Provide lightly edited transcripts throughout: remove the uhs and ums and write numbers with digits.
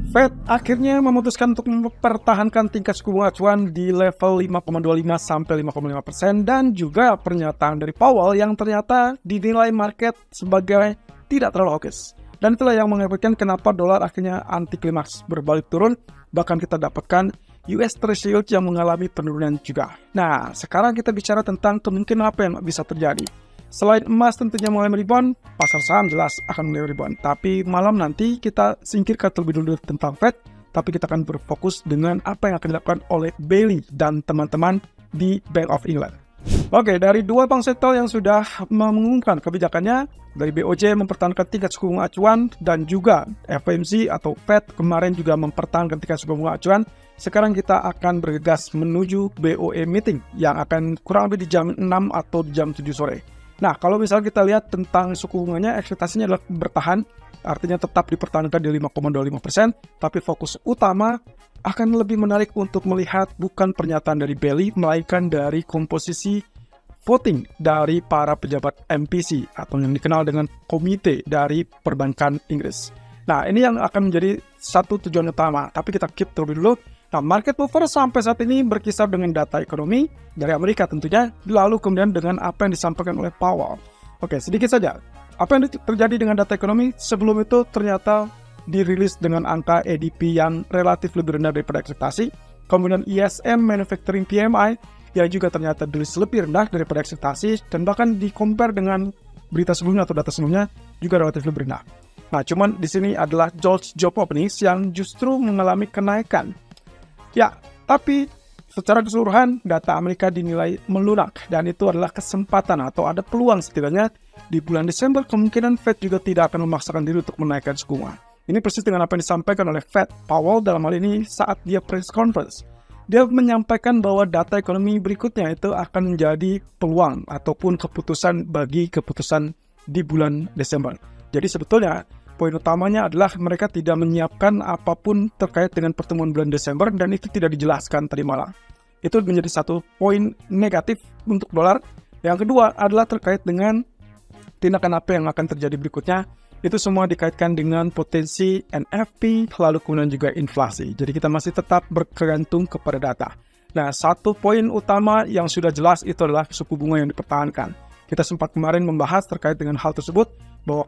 Fed akhirnya memutuskan untuk mempertahankan tingkat suku bunga acuan di level 5,25 sampai 5,5% dan juga pernyataan dari Powell yang ternyata dinilai market sebagai tidak terlalu hawkish. Dan itulah yang mengakibatkan kenapa dolar akhirnya anti klimaks berbalik turun, bahkan kita dapatkan US Treasury Yield yang mengalami penurunan juga. Nah, sekarang kita bicara tentang kemungkinan apa yang bisa terjadi. Selain emas tentunya mulai merebound, pasar saham jelas akan mulai rebound. Tapi malam nanti kita singkirkan terlebih dulu tentang Fed, tapi kita akan berfokus dengan apa yang akan dilakukan oleh Bailey dan teman-teman di Bank of England. Oke, dari dua bank sentral yang sudah mengumumkan kebijakannya, dari BOJ mempertahankan tingkat suku bunga acuan dan juga FOMC atau Fed kemarin juga mempertahankan tingkat suku bunga acuan. Sekarang kita akan bergegas menuju BOE meeting yang akan kurang lebih di jam 6 atau di jam 7 sore. Nah, kalau misalnya kita lihat tentang suku bunganya, ekspektasinya adalah bertahan, artinya tetap dipertahankan di 5,25%, tapi fokus utama akan lebih menarik untuk melihat bukan pernyataan dari Bailey, melainkan dari komposisi voting dari para pejabat MPC atau yang dikenal dengan komite dari perbankan Inggris. Nah, ini yang akan menjadi satu tujuan utama, tapi kita keep terlebih dulu. Nah, market mover sampai saat ini berkisar dengan data ekonomi dari Amerika tentunya, lalu kemudian dengan apa yang disampaikan oleh Powell. Oke, sedikit saja. Apa yang terjadi dengan data ekonomi sebelum itu ternyata dirilis dengan angka ADP yang relatif lebih rendah daripada ekspektasi. Kemudian ISM Manufacturing PMI yang juga ternyata dirilis lebih rendah daripada ekspektasi dan bahkan di-compare dengan berita sebelumnya atau data sebelumnya juga relatif lebih rendah. Nah, cuman di sini adalah George Job Openings yang justru mengalami kenaikan. Ya, tapi secara keseluruhan data Amerika dinilai melunak dan itu adalah kesempatan atau ada peluang setidaknya di bulan Desember kemungkinan Fed juga tidak akan memaksakan diri untuk menaikkan suku bunga. Ini persis dengan apa yang disampaikan oleh Fed Powell dalam hal ini saat dia press conference. Dia menyampaikan bahwa data ekonomi berikutnya itu akan menjadi peluang ataupun keputusan bagi keputusan di bulan Desember. Jadi sebetulnya poin utamanya adalah mereka tidak menyiapkan apapun terkait dengan pertemuan bulan Desember dan itu tidak dijelaskan tadi malam. Itu menjadi satu poin negatif untuk dolar. Yang kedua adalah terkait dengan tindakan apa yang akan terjadi berikutnya. Itu semua dikaitkan dengan potensi NFP lalu kemudian juga inflasi. Jadi kita masih tetap bergantung kepada data. Nah, satu poin utama yang sudah jelas itu adalah suku bunga yang dipertahankan. Kita sempat kemarin membahas terkait dengan hal tersebut bahwa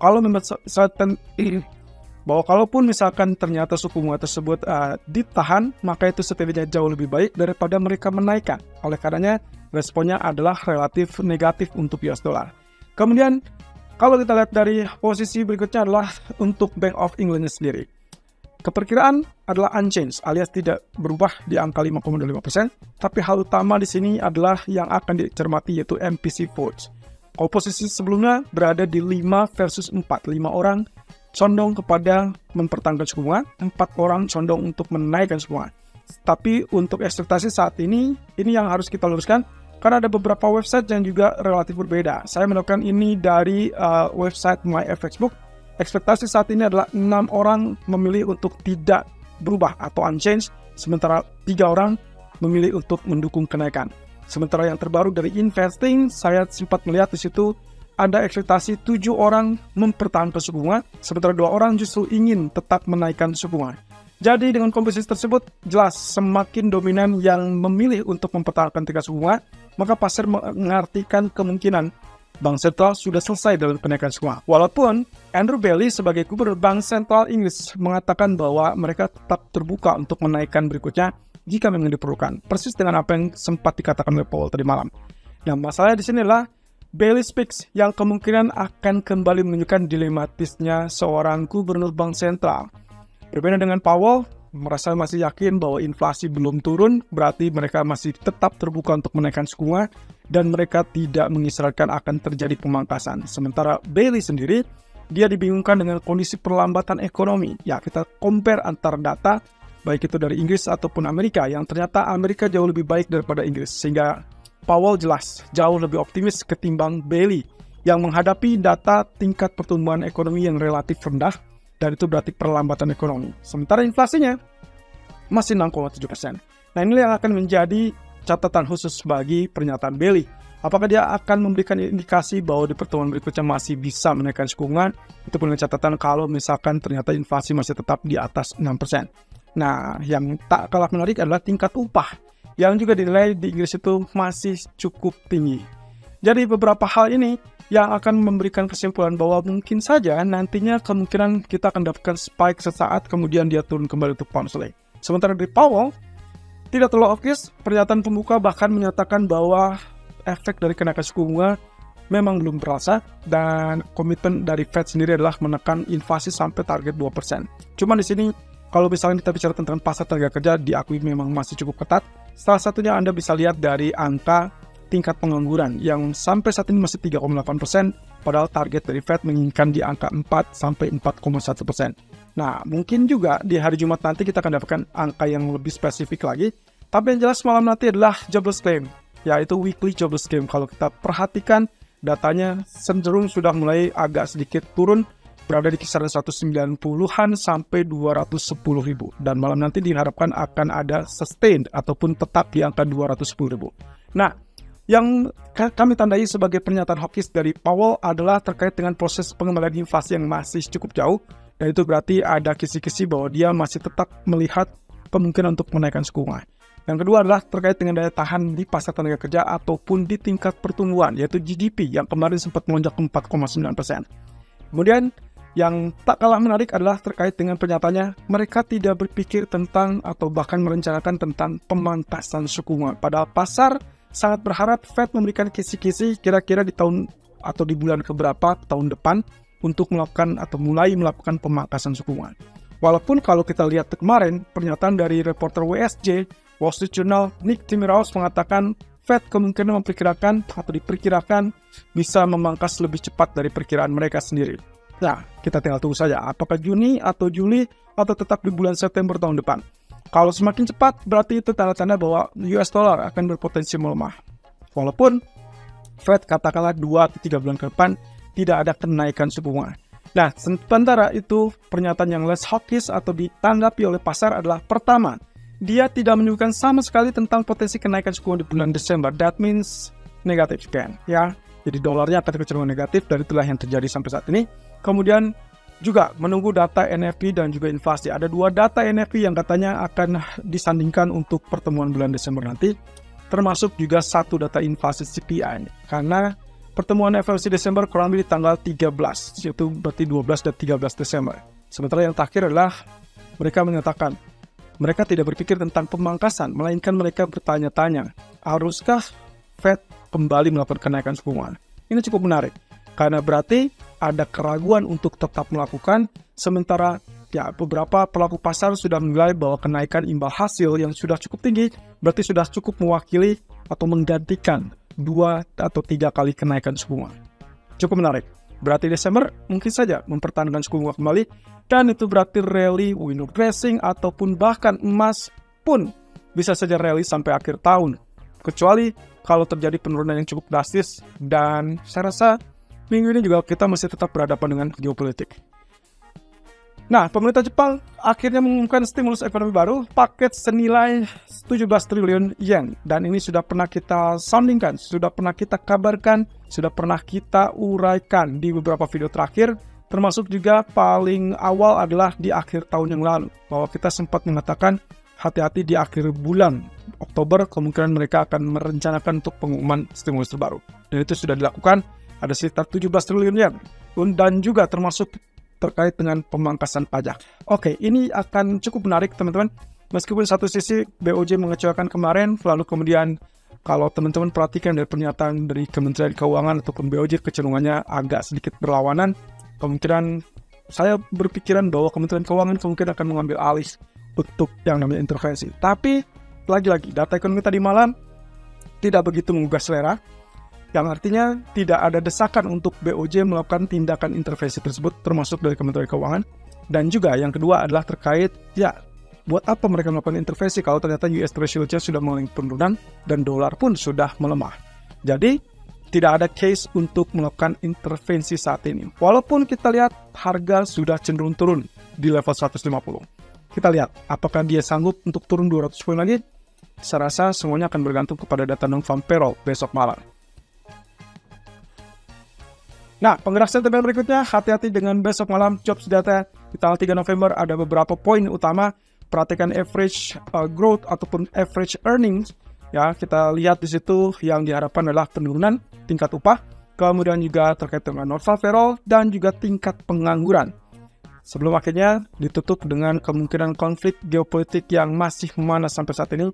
kalaupun misalkan ternyata suku bunga tersebut ditahan, maka itu setidaknya jauh lebih baik daripada mereka menaikkan. Oleh karenanya, responnya adalah relatif negatif untuk US dollar. Kemudian, kalau kita lihat dari posisi berikutnya adalah untuk Bank of England sendiri. Keperkiraan adalah unchanged alias tidak berubah di angka 5,25%, tapi hal utama di sini adalah yang akan dicermati yaitu MPC votes. Kalau posisi sebelumnya berada di 5 versus 4. 5 orang condong kepada mempertahankan suku bunga, 4 orang condong untuk menaikkan suku bunga. Tapi untuk ekspektasi saat ini yang harus kita luruskan, karena ada beberapa website yang juga relatif berbeda. Saya mendapatkan ini dari website MyFXbook. Ekspektasi saat ini adalah 6 orang memilih untuk tidak berubah atau unchanged, sementara 3 orang memilih untuk mendukung kenaikan. Sementara yang terbaru dari Investing, saya sempat melihat di situ ada ekspektasi 7 orang mempertahankan suku bunga, sementara 2 orang justru ingin tetap menaikkan suku bunga. Jadi dengan komposisi tersebut, jelas semakin dominan yang memilih untuk mempertahankan tingkat suku bunga, maka pasar mengartikan kemungkinan Bank Sentral sudah selesai dalam kenaikan suku bunga. Walaupun Andrew Bailey sebagai gubernur Bank Sentral Inggris mengatakan bahwa mereka tetap terbuka untuk menaikkan berikutnya jika memang diperlukan. Persis dengan apa yang sempat dikatakan oleh Powell tadi malam. Nah, masalahnya di sini adalah Bailey speaks yang kemungkinan akan kembali menunjukkan dilematisnya seorang gubernur Bank Sentral. Berbeda dengan Powell, merasa masih yakin bahwa inflasi belum turun, berarti mereka masih tetap terbuka untuk menaikkan suku bunga dan mereka tidak mengisyaratkan akan terjadi pemangkasan. Sementara Bailey sendiri, dia dibingungkan dengan kondisi perlambatan ekonomi. Ya, kita compare antar data, baik itu dari Inggris ataupun Amerika, yang ternyata Amerika jauh lebih baik daripada Inggris. Sehingga Powell jelas jauh lebih optimis ketimbang Bailey yang menghadapi data tingkat pertumbuhan ekonomi yang relatif rendah, dan itu berarti perlambatan ekonomi. Sementara inflasinya masih 6,7%. Nah, inilah yang akan menjadi catatan khusus bagi pernyataan Bailey. Apakah dia akan memberikan indikasi bahwa di pertemuan berikutnya masih bisa menaikkan suku bunga? Itu dengan catatan kalau misalkan ternyata inflasi masih tetap di atas 6%. Nah, yang tak kalah menarik adalah tingkat upah yang juga dinilai di Inggris itu masih cukup tinggi. Jadi beberapa hal ini yang akan memberikan kesimpulan bahwa mungkin saja nantinya kemungkinan kita akan dapatkan spike sesaat kemudian dia turun kembali untuk pound sterling. Sementara dari Powell tidak terlalu obvious, pernyataan pembuka bahkan menyatakan bahwa efek dari kenaikan suku bunga memang belum terasa dan komitmen dari Fed sendiri adalah menekan inflasi sampai target 2%. Cuman di sini kalau misalnya kita bicara tentang pasar tenaga kerja diakui memang masih cukup ketat. Salah satunya Anda bisa lihat dari angka tingkat pengangguran yang sampai saat ini masih 3,8%, padahal target dari Fed menginginkan di angka 4 sampai 4,1%. Nah, mungkin juga di hari Jumat nanti kita akan dapatkan angka yang lebih spesifik lagi, tapi yang jelas malam nanti adalah jobless claim, yaitu weekly jobless claim. Kalau kita perhatikan datanya cenderung sudah mulai agak sedikit turun, berada di kisaran 190-an sampai 210.000. Dan malam nanti diharapkan akan ada sustained ataupun tetap di angka 210.000. Nah, yang kami tandai sebagai pernyataan hawkish dari Powell adalah terkait dengan proses pengembalian inflasi yang masih cukup jauh. Dan itu berarti ada kisi-kisi bahwa dia masih tetap melihat kemungkinan untuk menaikkan suku bunga. Yang kedua adalah terkait dengan daya tahan di pasar tenaga kerja ataupun di tingkat pertumbuhan, yaitu GDP yang kemarin sempat melonjak 4,9%. Kemudian yang tak kalah menarik adalah terkait dengan pernyataannya, mereka tidak berpikir tentang atau bahkan merencanakan tentang pemangkasan suku bunga. Padahal pasar sangat berharap Fed memberikan kisi-kisi kira-kira di tahun atau di bulan keberapa tahun depan untuk melakukan atau mulai melakukan pemangkasan suku bunga. Walaupun kalau kita lihat kemarin, pernyataan dari reporter WSJ, Wall Street Journal, Nick Timiraos mengatakan Fed kemungkinan memperkirakan atau diperkirakan bisa memangkas lebih cepat dari perkiraan mereka sendiri. Nah, kita tinggal tunggu saja apakah Juni atau Juli atau tetap di bulan September tahun depan. Kalau semakin cepat, berarti itu tanda-tanda bahwa US dollar akan berpotensi melemah. Walaupun Fed katakanlah 2-3 bulan ke depan tidak ada kenaikan suku bunga. Nah, sementara itu pernyataan yang less hawkish atau ditanggapi oleh pasar adalah pertama, dia tidak menunjukkan sama sekali tentang potensi kenaikan suku bunga di bulan Desember. That means negatif kan, ya. Jadi dolarnya akan kecenderungan negatif dan itulah yang terjadi sampai saat ini. Kemudian juga menunggu data NFP dan juga inflasi. Ada 2 data NFP yang katanya akan disandingkan untuk pertemuan bulan Desember nanti, termasuk juga 1 data inflasi CPI. Karena pertemuan FOMC Desember kurang lebih di tanggal 13, yaitu berarti 12 dan 13 Desember. Sementara yang terakhir adalah mereka menyatakan mereka tidak berpikir tentang pemangkasan, melainkan mereka bertanya-tanya, haruskah Fed kembali melakukan kenaikan suku bunga? Ini cukup menarik, karena berarti ada keraguan untuk tetap melakukan, sementara ya beberapa pelaku pasar sudah menilai bahwa kenaikan imbal hasil yang sudah cukup tinggi, berarti sudah cukup mewakili atau menggantikan 2 atau 3 kali kenaikan suku bunga. Cukup menarik. Berarti Desember mungkin saja mempertahankan suku bunga kembali, dan itu berarti rally window dressing ataupun bahkan emas pun bisa saja rally sampai akhir tahun. Kecuali kalau terjadi penurunan yang cukup drastis, dan saya rasa minggu ini juga kita masih tetap berhadapan dengan geopolitik. Nah, pemerintah Jepang akhirnya mengumumkan stimulus ekonomi baru, paket senilai 17 triliun yen. Dan ini sudah pernah kita soundingkan, sudah pernah kita kabarkan, sudah pernah kita uraikan di beberapa video terakhir, termasuk juga paling awal adalah di akhir tahun yang lalu, bahwa kita sempat mengatakan hati-hati di akhir bulan Oktober, kemungkinan mereka akan merencanakan untuk pengumuman stimulus terbaru. Dan itu sudah dilakukan, ada sekitar 17 triliun yen. Dan juga termasuk terkait dengan pemangkasan pajak. Oke, ini akan cukup menarik teman-teman. Meskipun satu sisi BOJ mengecewakan kemarin, lalu kemudian kalau teman-teman perhatikan dari pernyataan dari Kementerian Keuangan ataupun BOJ kecenderungannya agak sedikit berlawanan, kemungkinan saya berpikiran bahwa Kementerian Keuangan kemungkinan akan mengambil alih untuk yang namanya intervensi. Tapi lagi-lagi data ekonomi tadi malam tidak begitu menggugah selera, yang artinya tidak ada desakan untuk BOJ melakukan tindakan intervensi tersebut, termasuk dari Kementerian Keuangan. Dan juga yang kedua adalah terkait, ya, buat apa mereka melakukan intervensi kalau ternyata US Treasury sudah mengalami penurunan dan dolar pun sudah melemah. Jadi, tidak ada case untuk melakukan intervensi saat ini. Walaupun kita lihat harga sudah cenderung turun di level 150. Kita lihat, apakah dia sanggup untuk turun 200 poin lagi? Saya rasa semuanya akan bergantung kepada data non-farm payroll besok malam. Nah, penggerak sentimen berikutnya, hati-hati dengan besok malam jobs data di tanggal 3 November. Ada beberapa poin utama. Perhatikan average growth ataupun average earnings. Ya, kita lihat di situ yang diharapkan adalah penurunan tingkat upah, kemudian juga terkait dengan non-farm payroll dan juga tingkat pengangguran. Sebelum akhirnya ditutup dengan kemungkinan konflik geopolitik yang masih memanas sampai saat ini.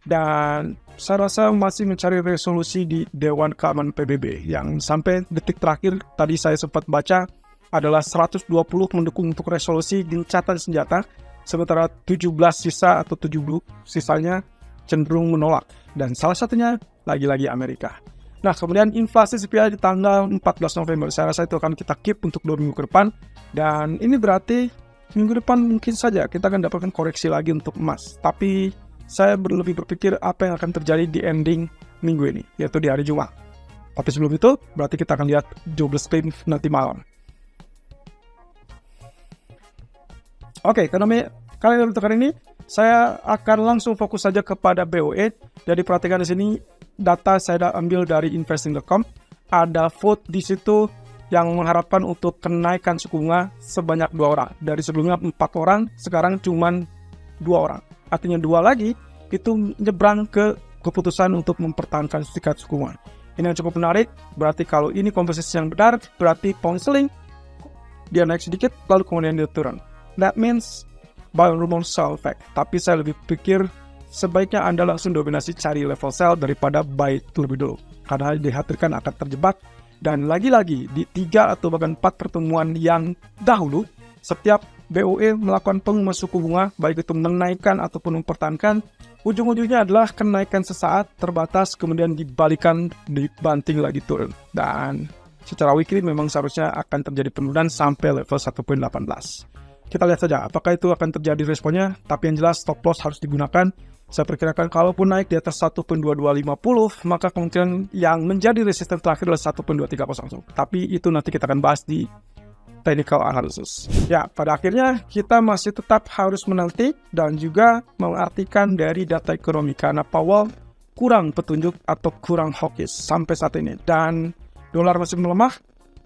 Dan saya rasa masih mencari resolusi di Dewan Keamanan PBB yang sampai detik terakhir tadi saya sempat baca adalah 120 mendukung untuk resolusi gencatan senjata, sementara 17 sisa atau 70 sisanya cenderung menolak. Dan salah satunya lagi-lagi Amerika. Nah, kemudian inflasi CPI di tanggal 14 November. Saya rasa itu akan kita keep untuk 2 minggu ke depan. Dan ini berarti minggu depan mungkin saja kita akan dapatkan koreksi lagi untuk emas. Tapi saya lebih berpikir apa yang akan terjadi di ending minggu ini, yaitu di hari Jumat. Tapi sebelum itu, berarti kita akan lihat jobless claim nanti malam. Oke, ekonomi kali ini saya akan langsung fokus saja kepada BOE. Jadi perhatikan di sini data saya ambil dari investing.com. Ada vote di situ yang mengharapkan untuk kenaikan suku bunga sebanyak 2 orang. Dari sebelumnya 4 orang, sekarang cuma 2 orang. Artinya 2 lagi itu nyebrang ke keputusan untuk mempertahankan tingkat suku bunga. Ini yang cukup menarik. Berarti kalau ini komposisi yang benar, berarti pound sterling dia naik sedikit lalu kemudian dia turun. That means buy rumor sell effect. Tapi saya lebih pikir sebaiknya Anda langsung dominasi cari level sell daripada buy terlebih dulu, karena dikhawatirkan akan terjebak. Dan lagi-lagi di 3 atau bahkan 4 pertemuan yang dahulu, setiap BOE melakukan pengumuman suku bunga, baik itu menaikkan ataupun mempertahankan, ujung-ujungnya adalah kenaikan sesaat, terbatas, kemudian dibalikan, dibanting lagi turun. Dan secara weekly memang seharusnya akan terjadi penurunan sampai level 1.18. Kita lihat saja apakah itu akan terjadi responnya, tapi yang jelas stop loss harus digunakan. Saya perkirakan kalaupun naik di atas 1.2250, maka kemungkinan yang menjadi resisten terakhir adalah 1.2300. Tapi itu nanti kita akan bahas di technical analysis. Ya, pada akhirnya kita masih tetap harus menanti dan juga mengartikan dari data ekonomi karena Powell kurang petunjuk atau kurang hawkish sampai saat ini. Dan dolar masih melemah,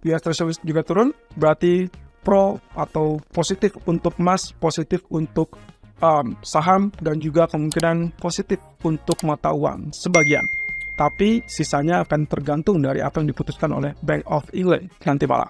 US Treasury juga turun, berarti pro atau positif untuk emas, positif untuk saham, dan juga kemungkinan positif untuk mata uang sebagian. Tapi sisanya akan tergantung dari apa yang diputuskan oleh Bank of England nanti malam.